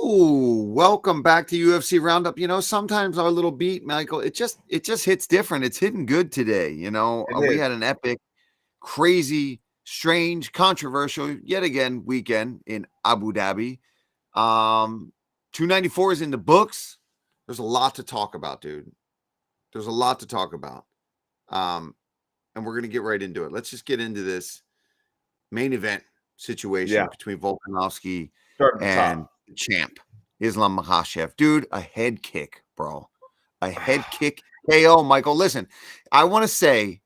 Ooh, welcome back to UFC Roundup. Sometimes our little beat, Michael, it just hits different. It's hitting good today. It We is. had an epic, crazy, strange, controversial, yet again weekend in Abu Dhabi. 294 is in the books. There's a lot to talk about, dude. There's a lot to talk about. And we're gonna get right into it. Let's just get into this main event situation between Volkanovski Start at the and top. the champ, Islam Makhachev. Dude, a head kick, bro. A head kick KO, Michael. Listen, I want to say,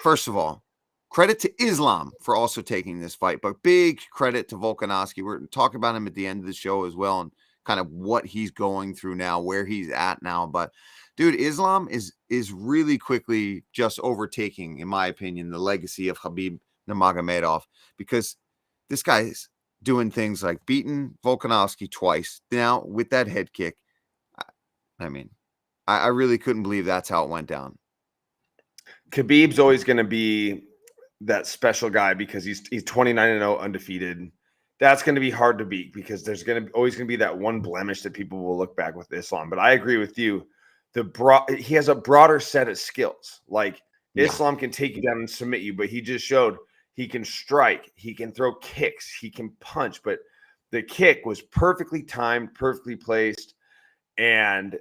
first of all, credit to Islam for also taking this fight, but big credit to Volkanovski. We're talking about him at the end of the show as well and kind of what he's going through now, where he's at now. But dude, Islam is really quickly just overtaking, in my opinion, the legacy of Khabib Nurmagomedov, because this guy is doing things like beating Volkanovski twice now with that head kick. I really couldn't believe that's how it went down. Khabib's always going to be that special guy because he's 29-0 undefeated. That's going to be hard to beat because there's always going to be that one blemish that people will look back with Islam. But I agree with you. He has a broader set of skills. Islam can take you down and submit you, but he just showed he can strike, he can throw kicks, he can punch. But the kick was perfectly timed, perfectly placed, and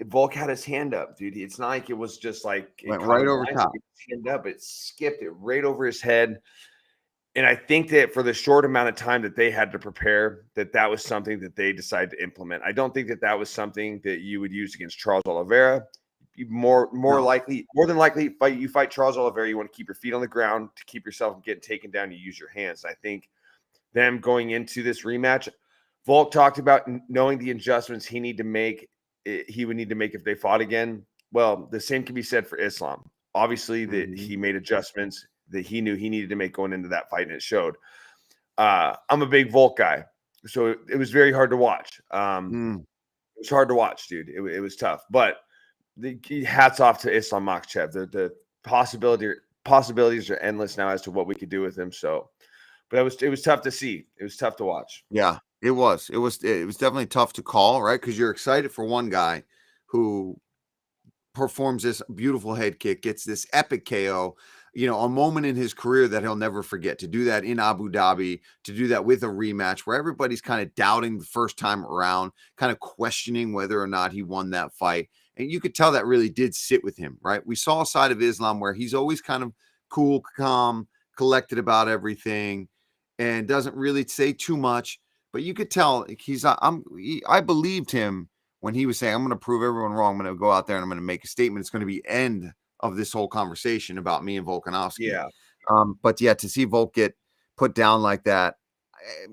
Volk had his hand up, dude. It's not like it was just like it went right over top. His hand up, it skipped it right over his head. And I think that for the short amount of time that they had to prepare, that was something that they decided to implement. I don't think that was something that you would use against Charles Oliveira. More than likely, you fight Charles Oliveira, you want to keep your feet on the ground to keep yourself from getting taken down. You use your hands. I think them going into this rematch, Volk talked about knowing the adjustments he would need to make if they fought again. Well, the same can be said for Islam. Obviously, that he made adjustments that he knew he needed to make going into that fight, and it showed. I'm a big Volk guy, so it was very hard to watch. It was hard to watch, dude. It was tough, but hats off to Islam Makhachev. The possibilities are endless now as to what we could do with him. So, but it was tough to see. It was tough to watch. Yeah, it was. It was definitely tough to call, right? Because you're excited for one guy who performs this beautiful head kick, gets this epic KO, a moment in his career that he'll never forget. To do that in Abu Dhabi, to do that with a rematch where everybody's kind of doubting the first time around, kind of questioning whether or not he won that fight. And you could tell that really did sit with him, right? We saw a side of Islam where he's always kind of cool, calm, collected about everything and doesn't really say too much. But you could tell I believed him when he was saying, I'm going to prove everyone wrong. I'm going to go out there and I'm going to make a statement. It's going to be end of this whole conversation about me and Volkanovski. Yeah. But yeah, to see Volk get put down like that,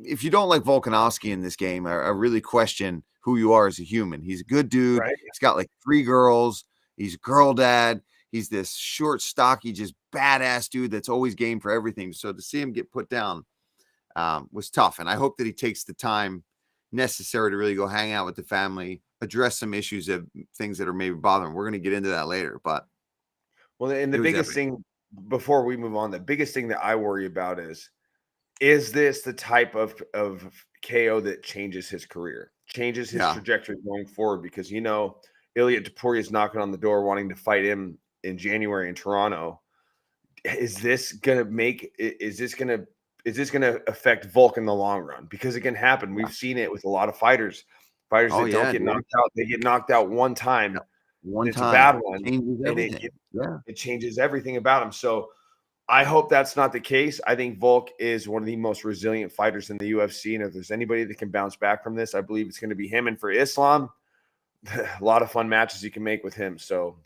if you don't like Volkanovski in this game, I really question who you are as a human. He's a good dude. Right. He's got like 3 girls. He's a girl dad. He's this short, stocky, just badass dude that's always game for everything. So to see him get put down was tough. And I hope that he takes the time necessary to really go hang out with the family, address some issues of things that are maybe bothering. We're going to get into that later, but and the biggest thing before we move on, the biggest thing that I worry about is this the type of KO that changes his career, changes his trajectory going forward? Because Ilia Topuria is knocking on the door wanting to fight him in January in Toronto. Is this gonna affect Volk in the long run? Because it can happen. We've seen it with a lot of fighters. That don't get knocked out. They get knocked out one time. It's a bad one. It changes everything about him. So I hope that's not the case. I think Volk is one of the most resilient fighters in the UFC. And if there's anybody that can bounce back from this, I believe it's going to be him. And for Islam, a lot of fun matches you can make with him. So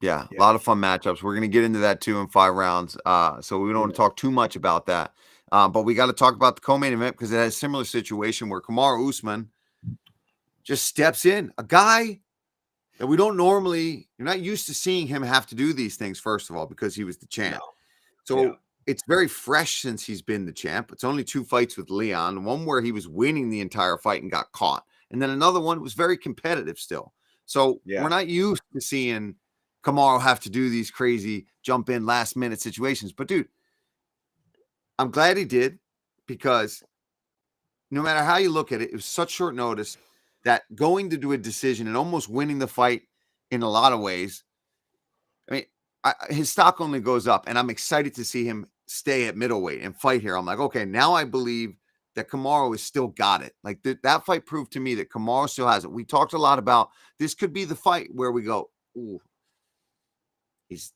yeah, a lot of fun matchups. We're going to get into that too in 5 rounds. So we don't want to talk too much about that. But we got to talk about the co-main event because it has a similar situation where Kamaru Usman just steps in. A guy that we don't normally, you're not used to seeing him have to do these things, first of all, because he was the champ. No. So it's very fresh since he's been the champ. It's only 2 fights with Leon, one where he was winning the entire fight and got caught. And then another one was very competitive still. So we're not used to seeing Kamaru have to do these crazy jump in last minute situations. But dude, I'm glad he did, because no matter how you look at it, it was such short notice that going to do a decision and almost winning the fight in a lot of ways. I mean, his stock only goes up, and I'm excited to see him stay at middleweight and fight here. I'm like, okay, now I believe that Kamaru has still got it. Like that fight proved to me that Kamaru still has it. We talked a lot about this could be the fight where we go, ooh, it's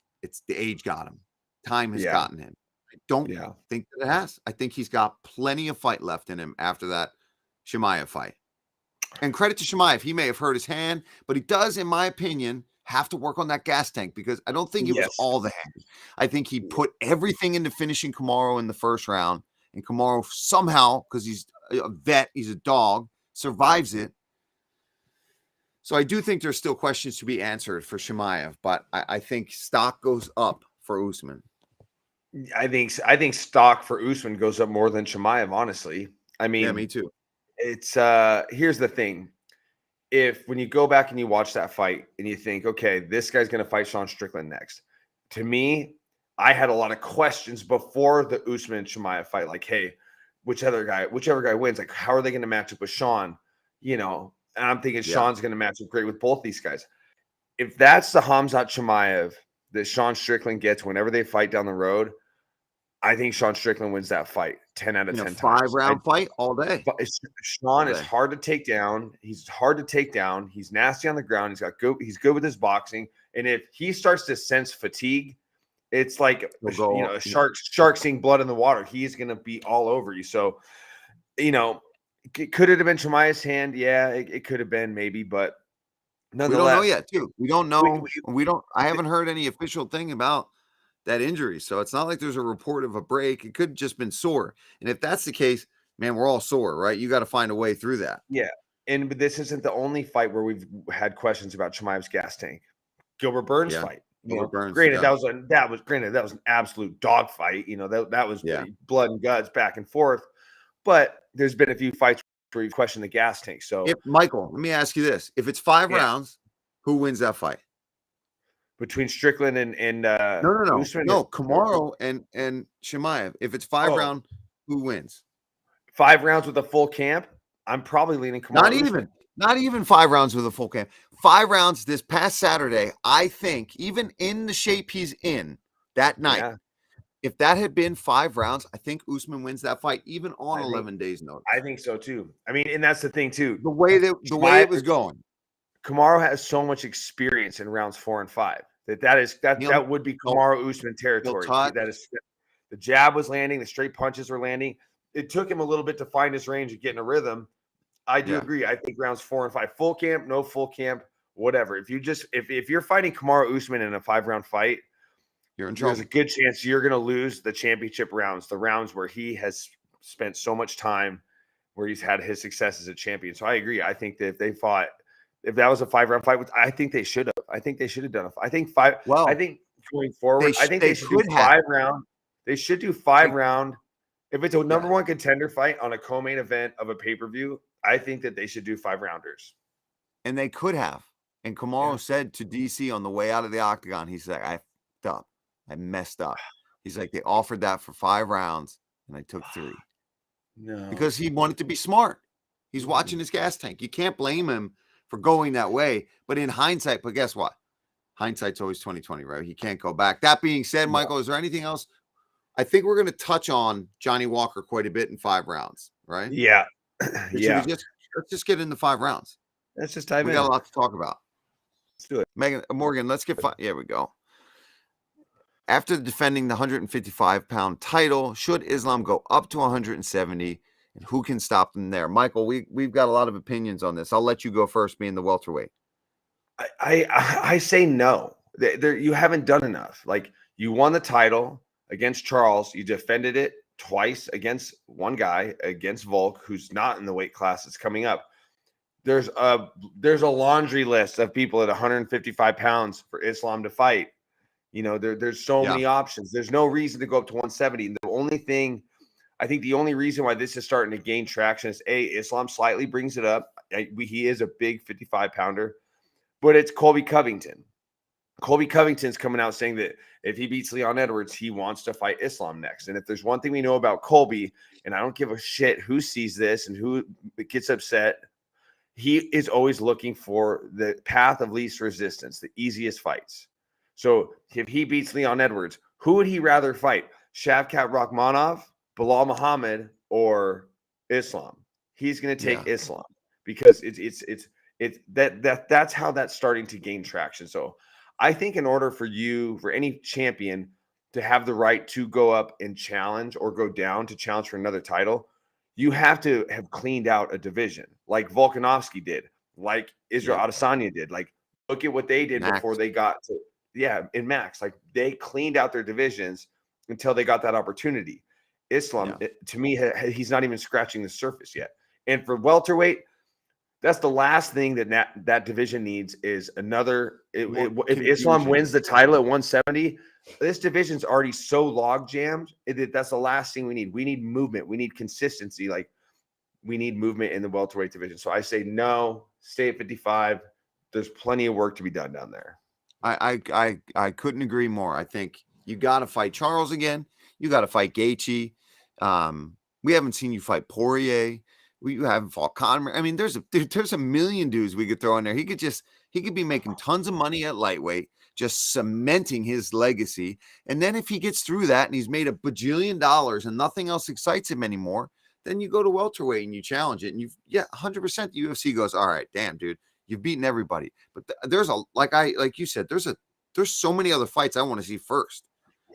the age got him. Time has gotten him. I don't think that it has. I think he's got plenty of fight left in him after that Chimaev fight. And credit to Chimaev. He may have hurt his hand, but he does, in my opinion, have to work on that gas tank because I don't think it was all the hand. I think he put everything into finishing Kamaru in the first round, and Kamaru somehow, because he's a vet, he's a dog, survives it. So I do think there's still questions to be answered for Chimaev, but I think stock goes up for Usman. I think stock for Usman goes up more than Chimaev, honestly. I mean, yeah, me too. It's here's the thing. If when you go back and you watch that fight and you think, okay, this guy's going to fight Sean Strickland next. To me, I had a lot of questions before the Usman and Chimaev fight. Like, hey, whichever guy wins, like, how are they going to match up with Sean? You know, and I'm thinking Sean's going to match up great with both these guys. If that's the Khamzat Chimaev that Sean Strickland gets whenever they fight down the road, I think Sean Strickland wins that fight 10 out of 10 times. 5-round fight all day. Sean is hard to take down. He's hard to take down. He's nasty on the ground. He's good with his boxing. And if he starts to sense fatigue, it's like a shark seeing blood in the water. He's going to be all over you. So, could it have been Chimaev's hand? Yeah, it could have been maybe, but nonetheless, we don't know yet. Too. We don't know. We don't. I haven't heard any official thing about that injury. So it's not like there's a report of a break. It could have just been sore. And if that's the case, man, we're all sore, right? You got to find a way through that. Yeah. And this isn't the only fight where we've had questions about Chimaev's gas tank. Gilbert Burns fight. Granted, that was an absolute dog fight. That was blood and guts back and forth. But there's been a few fights where you question the gas tank. So Michael, let me ask you this. If it's 5 rounds, who wins that fight? Between Strickland and no, Usman Kamaru and Chimaev. If it's 5 round, who wins? 5 rounds with a full camp. I'm probably leaning Kamaru. Not even 5 rounds with a full camp. 5 rounds this past Saturday. I think even in the shape he's in that night, if that had been 5 rounds, I think Usman wins that fight even on 11 days notice. I think so too. I mean, and that's the thing too. The way it was going. Kamaru has so much experience in rounds 4 and 5 that would be Kamaru Usman territory. That is, the jab was landing, the straight punches were landing. It took him a little bit to find his range and get in a rhythm. I do agree. I think rounds 4 and 5, full camp, no full camp, whatever. If you're fighting Kamaru Usman in a 5-round fight, you're in trouble. There's a good chance you're going to lose the championship rounds, the rounds where he has spent so much time, where he's had his success as a champion. So I agree. I think that if that was a 5-round fight, I think they should have. I think they should have done it. I think going forward, they should do 5 round. They should do 5 round. If it's a number 1 contender fight on a co-main event of a pay-per-view, I think that they should do 5 rounders. And they could have. And Kamaru said to DC on the way out of the octagon, he's like, I fucked up. I messed up. He's like, they offered that for 5 rounds, and I took 3. No. Because he wanted to be smart. He's watching his gas tank. You can't blame him for going that way. But in hindsight, but guess what? Hindsight's always 20/20, right? He can't go back. That being said, Michael, is there anything else? I think we're going to touch on Johnny Walker quite a bit in 5 rounds, right? Yeah. Let's just get into 5 rounds. Let's just dive in. We got a lot to talk about. Let's do it. Morgan, let's get 5. Here we go. After defending the 155-pound title, should Islam go up to 170? And who can stop them there? Michael, we've got a lot of opinions on this. I'll let you go first, being the welterweight. I say no. You haven't done enough. Like, you won the title against Charles. You defended it twice against one guy, against Volk, who's not in the weight class that's coming up. There's a laundry list of people at 155 pounds for Islam to fight. There's so many options. There's no reason to go up to 170. And the only reason why this is starting to gain traction is Islam slightly brings it up. He is a big 55-pounder, but it's Colby Covington. Colby Covington's coming out saying that if he beats Leon Edwards, he wants to fight Islam next. And if there's one thing we know about Colby, and I don't give a shit who sees this and who gets upset, he is always looking for the path of least resistance, the easiest fights. So if he beats Leon Edwards, who would he rather fight? Shavkat Rakhmonov, Bilal Muhammad, or Islam? He's going to take Islam because that's how that's starting to gain traction. So I think in order for any champion to have the right to go up and challenge or go down to challenge for another title, you have to have cleaned out a division like Volkanovski did, like Israel Adesanya did. Like, look at what they did before they got to, in Max. Like, they cleaned out their divisions until they got that opportunity. Islam, to me, he's not even scratching the surface yet. And for welterweight, that's the last thing that division needs is another. If Islam wins the title at 170, this division's already so log jammed. That's the last thing we need. We need movement. We need consistency. Like, we need movement in the welterweight division. So I say no, stay at 55. There's plenty of work to be done down there. I couldn't agree more. I think you got to fight Charles again. You got to fight Gaethje. We haven't seen you fight Poirier. You haven't fought Conor. I mean, there's a million dudes we could throw in there. He could be making tons of money at lightweight, just cementing his legacy. And then if he gets through that and he's made $1 bajillion and nothing else excites him anymore, then you go to welterweight and you challenge it. And 100% the UFC goes, all right, damn, dude, you've beaten everybody. But there's like you said, there's so many other fights I want to see first.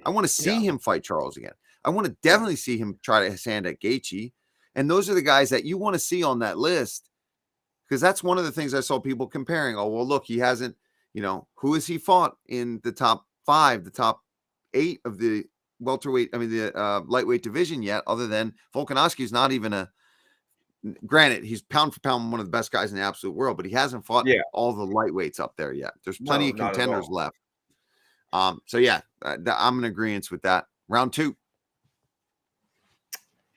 I want to see him fight Charles again. I want to definitely see him try to hand at Gaethje. And those are the guys that you want to see on that list, because that's one of the things I saw people comparing. Oh, well, look, he hasn't, who has he fought in the top 5, the top 8 of the welterweight, the lightweight division yet, other than Volkanovski is not even granted, he's pound for pound one of the best guys in the absolute world, but he hasn't fought all the lightweights up there yet. There's plenty of contenders left. I'm in agreement with that. Round 2.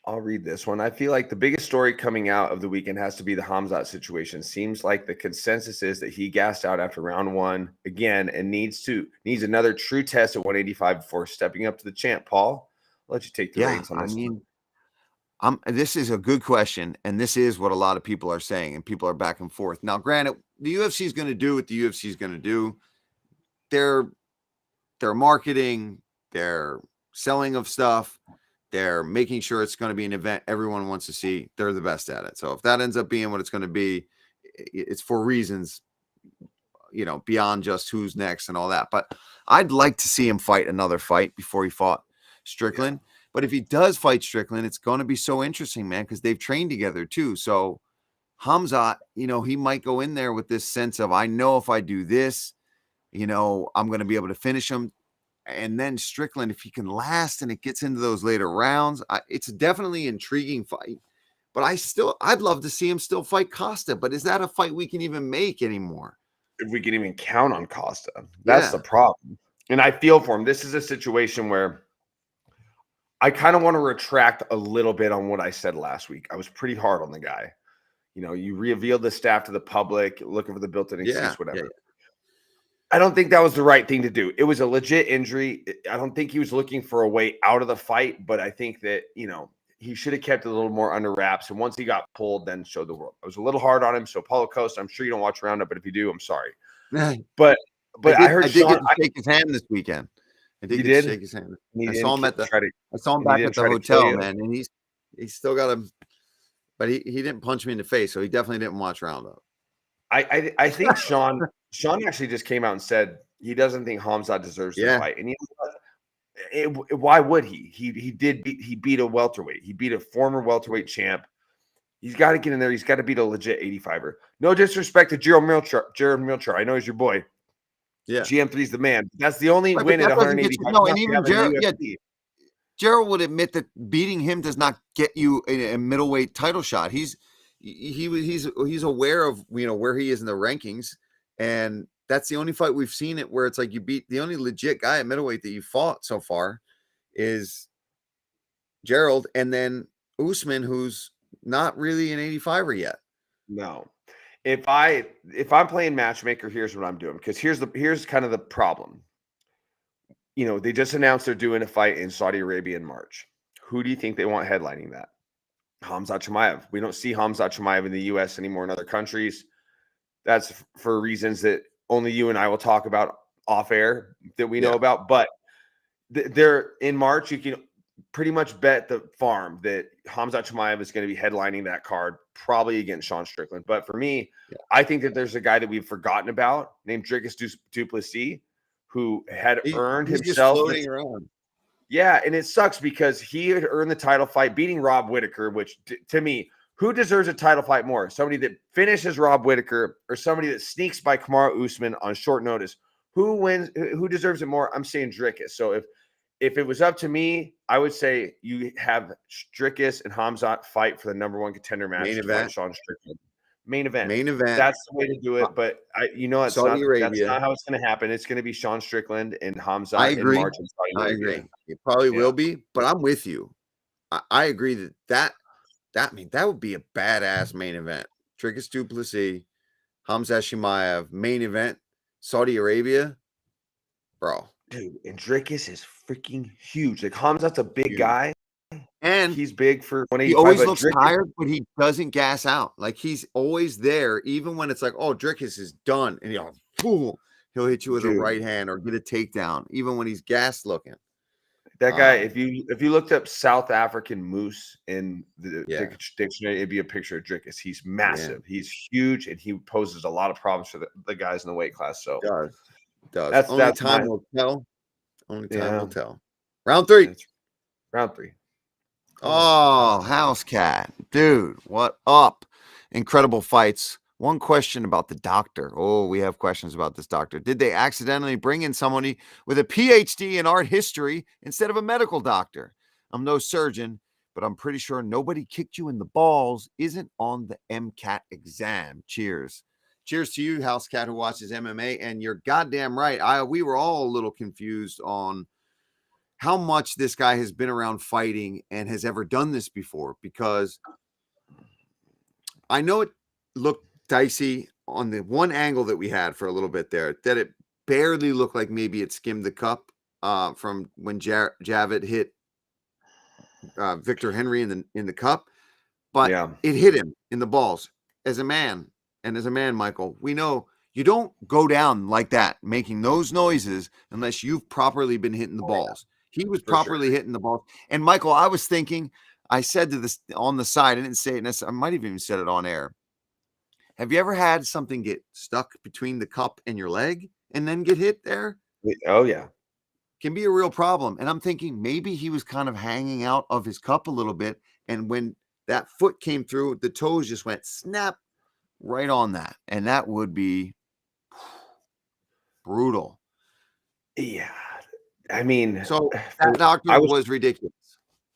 I'll read this one. I feel like the biggest story coming out of the weekend has to be the Khamzat situation. Seems like the consensus is that he gassed out after round 1 again and needs another true test at 185 before stepping up to the champ. Paul, I'll let you take the reins on this. This is a good question, and this is what a lot of people are saying, and people are back and forth. Now, granted, the UFC is going to do what the UFC is going to do. Their marketing, their selling of stuff, they're making sure it's going to be an event everyone wants to see. They're the best at it. So if that ends up being what it's going to be, it's for reasons, beyond just who's next and all that. But I'd like to see him fight another fight before he fought Strickland. Yeah. But if he does fight Strickland, it's going to be so interesting, man, because they've trained together too. So Khamzat, he might go in there with this sense of, I know if I do this, I'm going to be able to finish him. And then Strickland, if he can last and it gets into those later rounds, it's definitely an intriguing fight. But I'd love to see him still fight Costa. But is that a fight we can even make anymore? If we can even count on Costa, that's the problem. And I feel for him. This is a situation where I kind of want to retract a little bit on what I said last week. I was pretty hard on the guy. You revealed the staff to the public, looking for the built-in excuse, whatever. Yeah. I don't think that was the right thing to do. It was a legit injury. I don't think he was looking for a way out of the fight, but I think that, he should have kept it a little more under wraps. And once he got pulled, then showed the world. I was a little hard on him. So Paulo Costa, I'm sure you don't watch Roundup, but if you do, I'm sorry. But I heard I did get to shake his hand this weekend. I did get to shake his hand. I saw him back at the hotel, man. And he's still got him, but he didn't punch me in the face. So he definitely didn't watch Roundup. I think Sean actually just came out and said he doesn't think Khamzat deserves the fight. And why would he? He beat a welterweight. He beat a former welterweight champ. He's got to get in there. He's got to beat a legit 85er. No disrespect to Jared Milcher. I know he's your boy. Yeah. GM3's the man. That's the only win at 185. No, and even Jared would admit that beating him does not get you a middleweight title shot. He's aware of where he is in the rankings, and that's the only fight we've seen it where it's like you beat the only legit guy at middleweight that you fought so far is Gerald, and then Usman, who's not really an 85er yet. No, If I'm playing matchmaker, here's what I'm doing, because here's kind of the problem. They just announced they're doing a fight in Saudi Arabia in March. Who do you think they want headlining that? Khamzat Chimaev. We don't see Khamzat Chimaev in the U.S. anymore, in other countries. That's for reasons that only you and I will talk about off air that we know about. But they're in March. You can pretty much bet the farm that Khamzat Chimaev is going to be headlining that card, probably against Sean Strickland. But for me, I think that there's a guy that we've forgotten about named Dricus du Plessis, who had earned he's himself just floating around. Yeah, and it sucks because he had earned the title fight beating Rob Whittaker, which to me, who deserves a title fight more? Somebody that finishes Rob Whittaker or somebody that sneaks by Kamaru Usman on short notice? Who wins? Who deserves it more? I'm saying Dricus. So if it was up to me, I would say you have Dricus and Khamzat fight for the #1 contender match. Main event. Sean Strickland. Main event. That's the way to do it. But it's Saudi Arabia. That's not how it's going to happen. It's going to be Sean Strickland and Khamzat. I agree. In March in Saudi Arabia. I agree. It probably will be, but I'm with you. I agree that would be a badass main event. Dricus du Plessis, Khamzat Chimaev, main event, Saudi Arabia, bro. Dude, and Dricus is freaking huge. Like Khamzat's a big guy. And he's big for 185. He always looks tired, but he doesn't gas out. Like he's always there, even when it's like, oh, Dricus is done. And he'll hit you with a right hand or get a takedown, even when he's gassed looking. That guy, if you looked up South African moose in the dictionary, it'd be a picture of Dricus. He's massive. Yeah. He's huge, and he poses a lot of problems for the guys in the weight class. So does. Only time will tell. Only time will tell. Round 3. Round 3. Oh, House Cat. Dude, what up? Incredible fights. One question about the doctor. Oh, we have questions about this doctor. Did they accidentally bring in somebody with a PhD in art history instead of a medical doctor? I'm no surgeon, but I'm pretty sure nobody kicked you in the balls isn't on the MCAT exam. Cheers. Cheers to you, House Cat, who watches MMA. And you're goddamn right. We were all a little confused on how much this guy has been around fighting and has ever done this before, because I know it looked dicey on the one angle that we had for a little bit there, that it barely looked like maybe it skimmed the cup from when Javid hit Victor Henry in the cup, but it hit him in the balls. As a man, Michael, we know you don't go down like that making those noises unless you've properly been hitting the balls. He was properly hitting the ball. And Michael, I was thinking, I said to this on the side, I didn't say it, I might have even said it on air. Have you ever had something get stuck between the cup and your leg and then get hit there? Oh, yeah. Can be a real problem. And I'm thinking maybe he was kind of hanging out of his cup a little bit. And when that foot came through, the toes just went snap right on that. And that would be brutal. Yeah. I mean, so that doctor was ridiculous.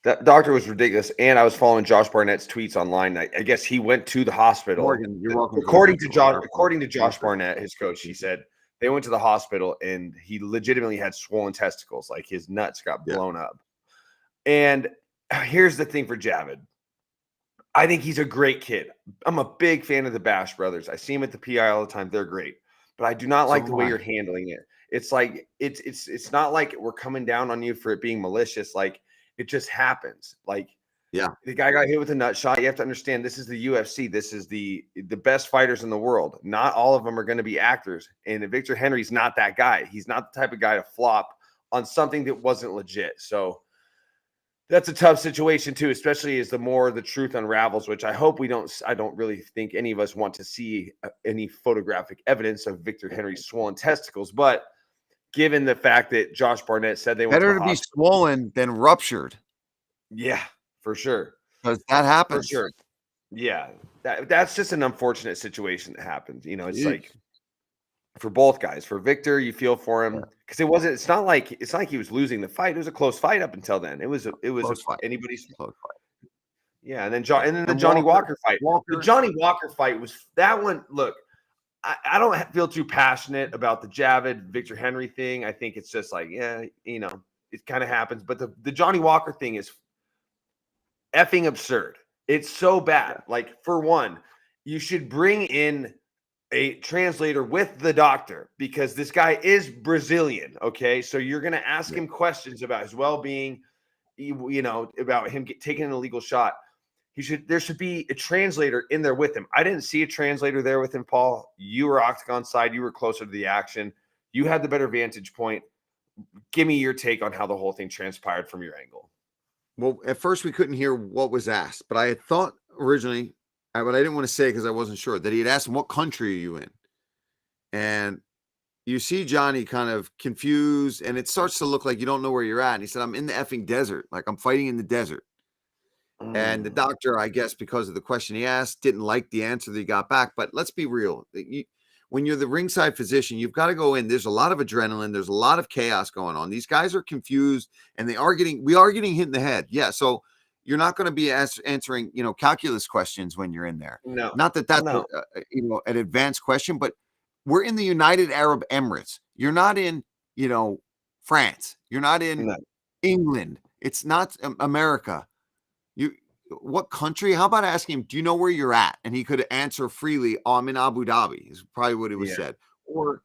That doctor was ridiculous. And I was following Josh Barnett's tweets online. I guess he went to the hospital. Morgan, you're welcome. According to Josh Barnett, his coach, he said they went to the hospital and he legitimately had swollen testicles. Like his nuts got blown up. And here's the thing for Javid. I think he's a great kid. I'm a big fan of the Bash brothers. I see him at the PI all the time. They're great. But I do not like the way you're handling it. It's like it's not like we're coming down on you for it being malicious. Like it just happens. Like the guy got hit with a nut shot. You have to understand this is the UFC. This is the best fighters in the world. Not all of them are going to be actors. And Victor Henry's not that guy. He's not the type of guy to flop on something that wasn't legit. So that's a tough situation too, especially as the more the truth unravels, which I hope I don't really think any of us want to see any photographic evidence of Victor Henry's swollen testicles. But given the fact that Josh Barnett said they better to be swollen than ruptured. Yeah, for sure. Because that happens. For sure. Yeah. That's just an unfortunate situation that happened. You know, it's like for both guys. For Victor, you feel for him because it's not like he was losing the fight. It was a close fight up until then. It was anybody's close fight. Yeah, and then the Johnny Walker fight. The Johnny Walker fight was that one. Look, I don't feel too passionate about the Javid Victor Henry thing. I think it's just like, it kind of happens. But the Johnny Walker thing is effing absurd. It's so bad. Like, for one, you should bring in a translator with the doctor, because this guy is Brazilian. Okay. So you're going to ask him questions about his well-being, about him taking an illegal shot. There should be a translator in there with him. I didn't see a translator there with him, Paul. You were octagon side. You were closer to the action. You had the better vantage point. Give me your take on how the whole thing transpired from your angle. Well, at first we couldn't hear what was asked, but I had thought originally, but I didn't want to say because I wasn't sure, that he had asked him, what country are you in? And you see Johnny kind of confused, and it starts to look like you don't know where you're at. And he said, I'm in the effing desert. Like, I'm fighting in the desert. And the doctor, I guess, because of the question he asked, didn't like the answer that he got back. But let's be real. When you're the ringside physician, you've got to go in. There's a lot of adrenaline. There's a lot of chaos going on. These guys are confused, and we are getting hit in the head. Yeah. So you're not going to be answering, calculus questions when you're in there. No, not that that's an advanced question, but we're in the United Arab Emirates. You're not in, France. You're not in England. It's not America. What country? How about asking him, do you know where you're at? And he could answer freely, I'm in Abu Dhabi, is probably what it was said. Or,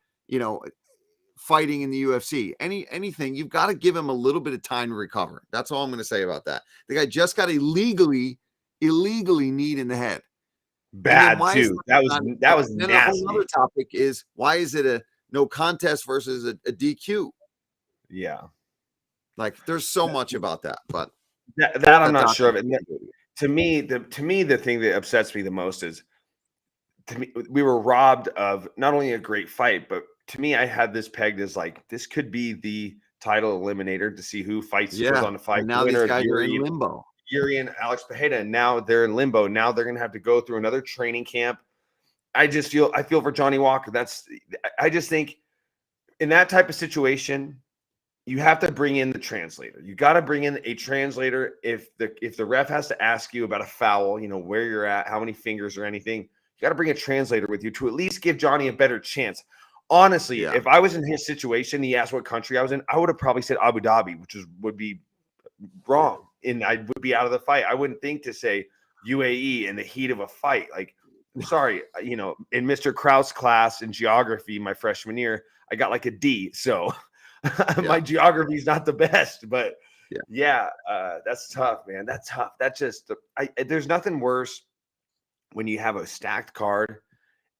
fighting in the UFC. Anything, you've got to give him a little bit of time to recover. That's all I'm going to say about that. The guy just got illegally kneed in the head. Bad too. That was nasty. The whole other topic is, why is it a no contest versus a DQ? Yeah. Like, there's so much about that, but that I'm not sure of it. To me, the thing that upsets me the most is, to me, we were robbed of not only a great fight, but to me, I had this pegged as like, this could be the title eliminator to see who fights was on the fight. And now these guys are in limbo. Yuri and Alex Pereira, and now they're in limbo. Now they're going to have to go through another training camp. I feel for Johnny Walker. I just think in that type of situation, you have to bring in the translator. You got to bring in a translator. If the ref has to ask you about a foul, where you're at, how many fingers or anything, you got to bring a translator with you to at least give Johnny a better chance. Honestly, if I was in his situation, he asked what country I was in, I would have probably said Abu Dhabi, which would be wrong, and I would be out of the fight. I wouldn't think to say UAE in the heat of a fight. Like, I'm sorry, in Mr. Kraus class in geography my freshman year, I got like a D. So my geography is not the best, but that's tough, man. That's tough. That's just there's nothing worse when you have a stacked card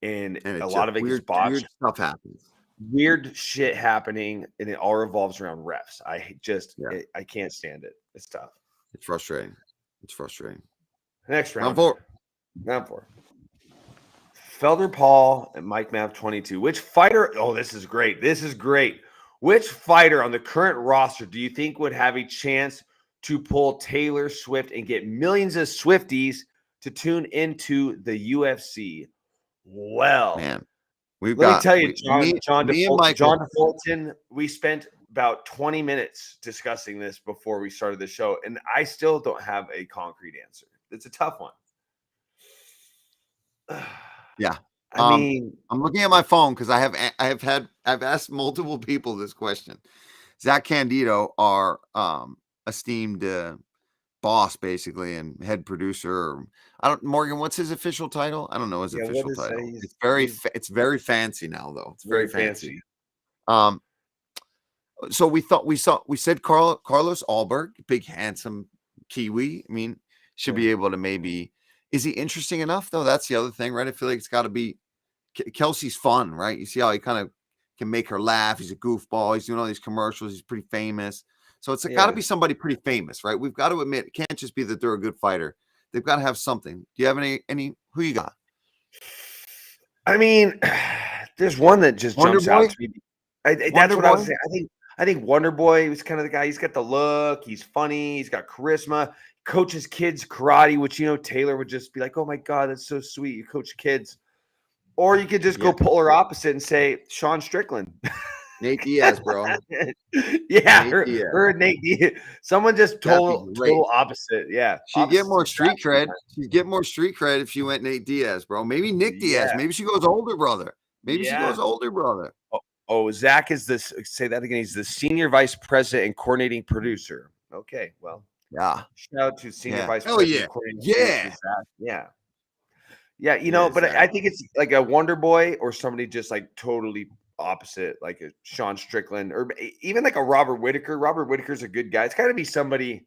and a lot of it gets botched. Weird stuff happens. Weird shit happening, and it all revolves around refs. I can't stand it. It's tough. It's frustrating. Next round. Round four. Felder Paul and Mike Mav 22. Which fighter? Oh, this is great. Which fighter on the current roster do you think would have a chance to pull Taylor Swift and get millions of Swifties to tune into the UFC? Well, man, let me tell you, John DeFulton, we spent about 20 minutes discussing this before we started the show, and I still don't have a concrete answer. It's a tough one. Yeah. I mean, I'm looking at my phone because I've asked multiple people this question. Zach Candido, our esteemed boss, basically, and head producer. Morgan, what's his official title? I don't know his official title. It's very fancy now, though. It's very fancy. So we said Carlos Alberg, big handsome Kiwi. I mean, should be able to maybe. Is he interesting enough, though? That's the other thing, right? I feel like it's got to be. Kelsey's fun, right? You see how he kind of can make her laugh. He's a goofball. He's doing all these commercials. He's pretty famous. So it's got to be somebody pretty famous, right? We've got to admit, it can't just be that they're a good fighter. They've got to have something. Do you have any? Who you got? I mean, there's one that just jumps out to me. That's what I was saying. I think Wonder Boy was kind of the guy. He's got the look. He's funny. He's got charisma. Coaches kids karate, which Taylor would just be like, "Oh my god, that's so sweet. You coach kids." Or you could just go polar opposite and say Sean Strickland. Nate Diaz, bro. Or Nate Diaz. Someone just total opposite. Yeah. She'd get more street cred. She'd get more street cred if she went Nate Diaz, bro. Maybe Nick Diaz. Maybe she goes older brother. Oh, Zach is this. Say that again. He's the senior vice president and coordinating producer. Okay. Well, yeah. Shout out to senior vice president. Yeah. Yeah. Yeah, Yeah, but I exactly. think it's like a Wonder Boy or somebody just like totally opposite, like a Sean Strickland or even like a Robert Whitaker. Robert Whitaker's a good guy. It's got to be somebody.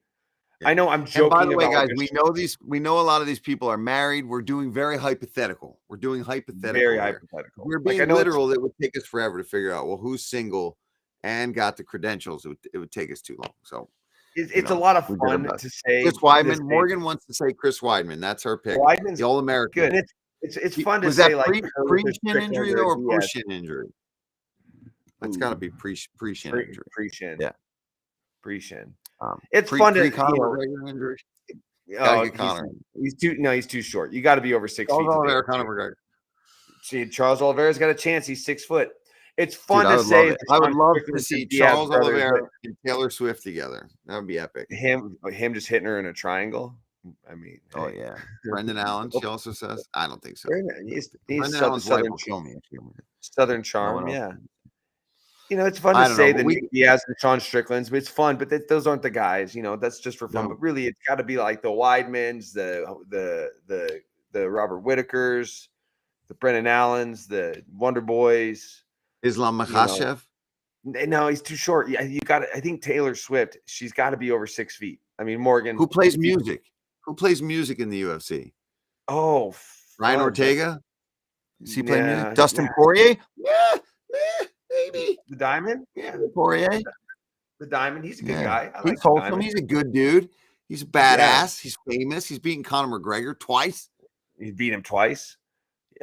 Yeah. I know I'm And by the joking way, about like guys, we know a lot of these people are married. We're doing very hypothetical. We're doing very hypothetical here. If hypothetical. we're Like I being know it's literal, it would take us forever to figure out, well, who's single and got the credentials. It would take us too long. So, it's a lot of we did our fun best. to Chris say Weidman. Morgan wants to say Chris Weidman. That's her pick. Weidman's The All-American. good. It's fun to Was that say like her with a pre-shin Strickland injury or a though, or Diaz. post-shin injury? That's got to be pre-shin injury. Pre-shin. Yeah. Pre-shin. It's Pre fun to Conor McGregor injury. Gotta oh get Conor. he's too short. You got to be over 6 feet Charles to do Oliveira, it. Conor McGregor. See, Charles Oliveira's got a chance. He's 6 foot. It's fun Dude, I to would say love it. the I would Sean love to Strickland see and Diaz Charles brothers, Oliveira and Taylor Swift together. That would be epic. but him just hitting her in a triangle. I mean, Oh hey. yeah. Brendan Allen, she also says. I don't think so. He's Brendan Allen's wife southern will kill me if she southern no charm. one else. Yeah. It's fun I to don't know, say but the Nick Diaz and Sean Stricklands, but it's fun. But those aren't the guys. That's just for fun. No. But really, it's got to be like the Weidmans, the Robert Whitakers, the Brendan Allens, the Wonder Boys. Islam Makhachev. No, he's too short. Yeah, you got. I think Taylor Swift. She's got to be over 6 feet. I mean, Morgan. Who plays music? Who plays music in the UFC? Oh, Ryan fudge. Ortega. Does he play Yeah, music? Dustin Poirier. Yeah, maybe. the Diamond. Yeah, Poirier. The Diamond. He's a good Yeah, guy. I he's like the wholesome. Diamond. He's a good dude. He's a badass. He's famous. He's beaten Conor McGregor twice. He beat him twice.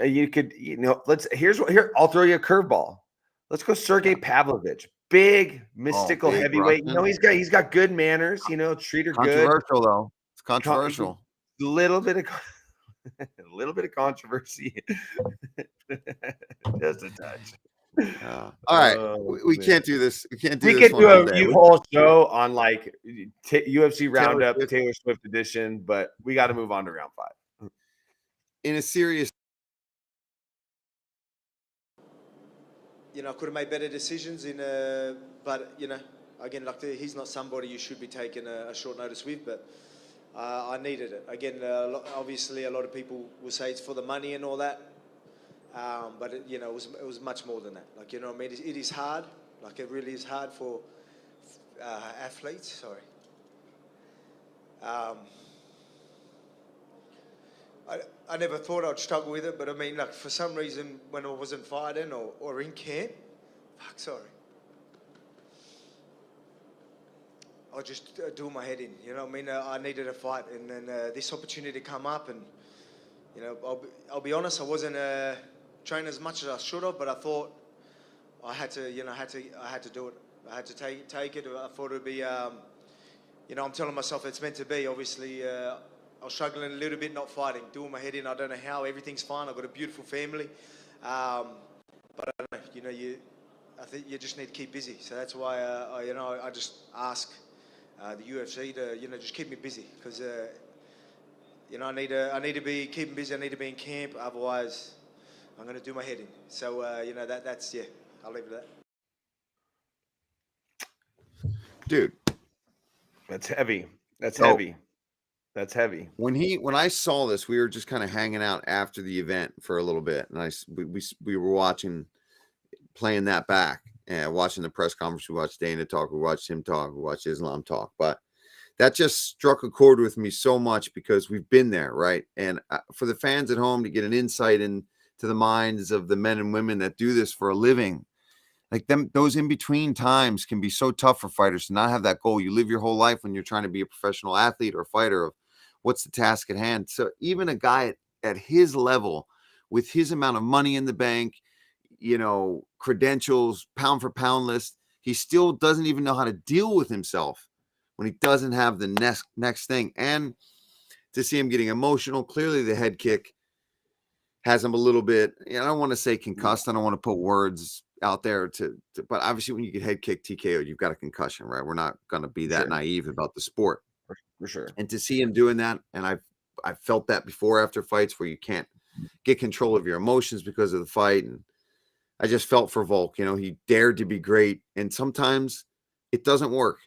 You could, here. I'll throw you a curveball. Let's go, Sergey Pavlovich, big mystical big heavyweight. Russian. He's got good manners. Treat her good. Controversial though. It's controversial. A little bit of controversy, just a touch. All right, we can't do this. We can't do We this. could do a whole show on like UFC Roundup, Swift. Taylor Swift edition, but we got to move on to round 5. In a serious, I could have made better decisions but again, like he's not somebody you should be taking a short notice with, but I needed it. Again, obviously a lot of people will say it's for the money and all that, but it was much more than that. Like, I mean, it is hard. Like, it really is hard for athletes. Sorry. I never thought I'd struggle with it, but I mean, like, for some reason, when I wasn't fighting or in camp, I was just doing my head in. I mean, I needed a fight, and then this opportunity come up, and I'll be honest, I wasn't training as much as I should have, but I thought I had to, I had to do it. I had to take it. I thought it would be, I'm telling myself it's meant to be. Obviously, I was struggling a little bit, not fighting, doing my head in. I don't know how. Everything's fine. I've got a beautiful family, but I don't know. I think you just need to keep busy. So that's why I just ask the UFC to just keep me busy, because I need to be keeping busy. I need to be in camp. Otherwise, I'm going to do my head in. So that's I'll leave it at that. dude. That's heavy. That's heavy. That's heavy. When I saw this, we were just kind of hanging out after the event for a little bit, and we were playing that back and watching the press conference. We watched Dana talk, we watched him talk, we watched Islam talk, but that just struck a chord with me so much because we've been there, right? And for the fans at home to get an insight into the minds of the men and women that do this for a living, like those in between times can be so tough for fighters to not have that goal. You live your whole life when you're trying to be a professional athlete or fighter of what's the task at hand. So even a guy at his level, with his amount of money in the bank, credentials, pound for pound list, he still doesn't even know how to deal with himself when he doesn't have the next thing. And to see him getting emotional, clearly the head kick has him a little bit, I don't want to say concussed. I don't want to put words out there but obviously when you get head kicked TKO, you've got a concussion, right? We're not going to be that naive about the sport. For sure. And to see him doing that, and I've felt that before after fights where you can't get control of your emotions because of the fight. And I just felt for Volk, he dared to be great. And sometimes it doesn't work.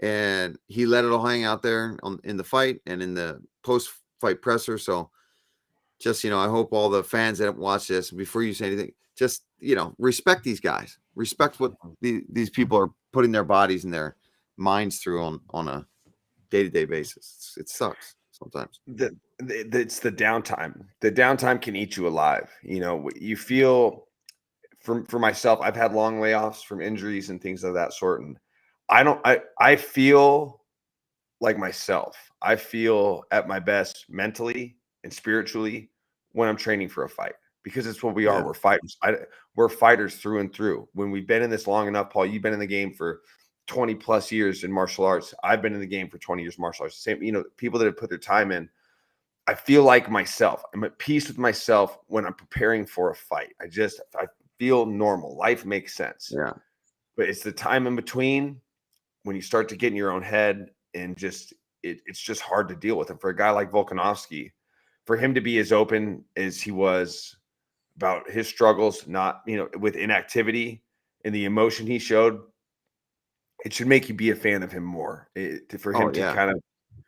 And he let it all hang out there in the fight and in the post-fight presser. So just, I hope all the fans that watch this, before you say anything, just, respect these guys. Respect what these people are putting their bodies and their minds through on a day-to-day basis. It sucks sometimes. It's the downtime. The downtime can eat you alive. You feel, for myself, I've had long layoffs from injuries and things of that sort. And I feel like myself. I feel at my best mentally and spiritually when I'm training for a fight, because it's what we are. Yeah. We're fighters. We're fighters through and through. When we've been in this long enough, Paul, you've been in the game for 20 plus years in martial arts. I've been in the game for 20 years martial arts. Same, people that have put their time in. I feel like myself. I'm at peace with myself when I'm preparing for a fight. I feel normal. Life makes sense. Yeah. But it's the time in between when you start to get in your own head, and it's just hard to deal with. And for a guy like Volkanovski, for him to be as open as he was about his struggles, not, with inactivity and the emotion he showed, it should make you be a fan of him more.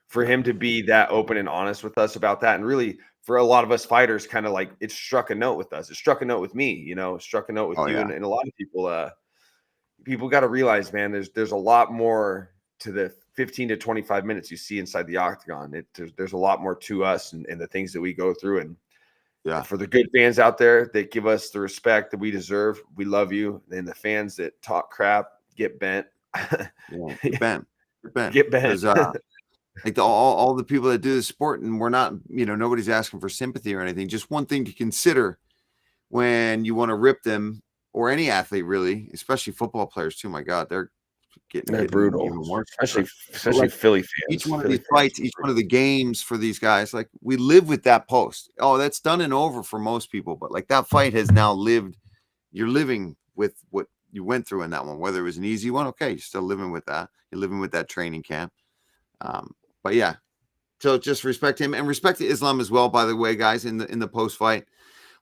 For him to be that open and honest with us about that. And really, for a lot of us fighters, kind of like, it struck a note with us. It struck a note with me, struck a note with you. Yeah. And a lot of people got to realize, man, there's a lot more to the 15 to 25 minutes you see inside the octagon. There's a lot more to us and the things that we go through. And for the good fans out there that give us the respect that we deserve, we love you. And the fans that talk crap, get bent. Get bent. Get bent. Like all the people that do the sport, and we're not, nobody's asking for sympathy or anything. Just one thing to consider when you want to rip them, or any athlete really, especially football players too. My God, they're brutal, even more, especially Philly fans. Each one of these fights, each one of the games for these guys, like, we live with that post. Oh, that's done and over for most people, but like, that fight has now lived. You're living with what you went through in that one. Whether it was an easy one, okay, you're still living with that. You're living with that training camp. But yeah, so just respect him, and respect Islam as well. By the way, guys, in the post fight,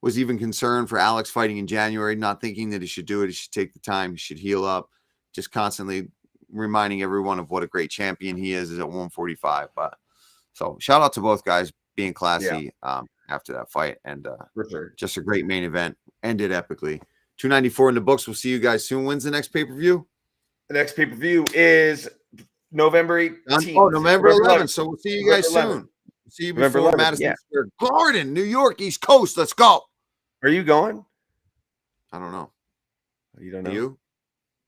was even concerned for Alex fighting in January, not thinking that he should do it. He should take the time. He should heal up. Just constantly reminding everyone of what a great champion he is at 145. But so shout out to both guys being classy after that fight, and for sure. Just a great main event. Ended epically. 294 in the books. We'll see you guys soon. When's the next pay-per-view? The next pay-per-view is November 18th. Oh, November 11th. So we'll see you guys soon. See you before Madison Square Garden, New York, East Coast. Let's go. Are you going? I don't know. You don't know? You?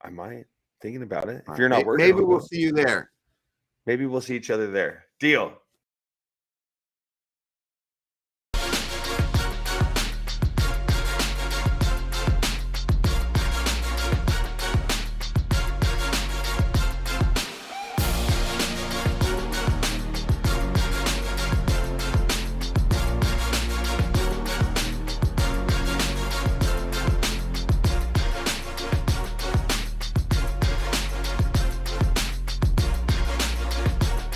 I might. Thinking about it. If you're not working, maybe we'll see you there. Maybe we'll see each other there. Deal.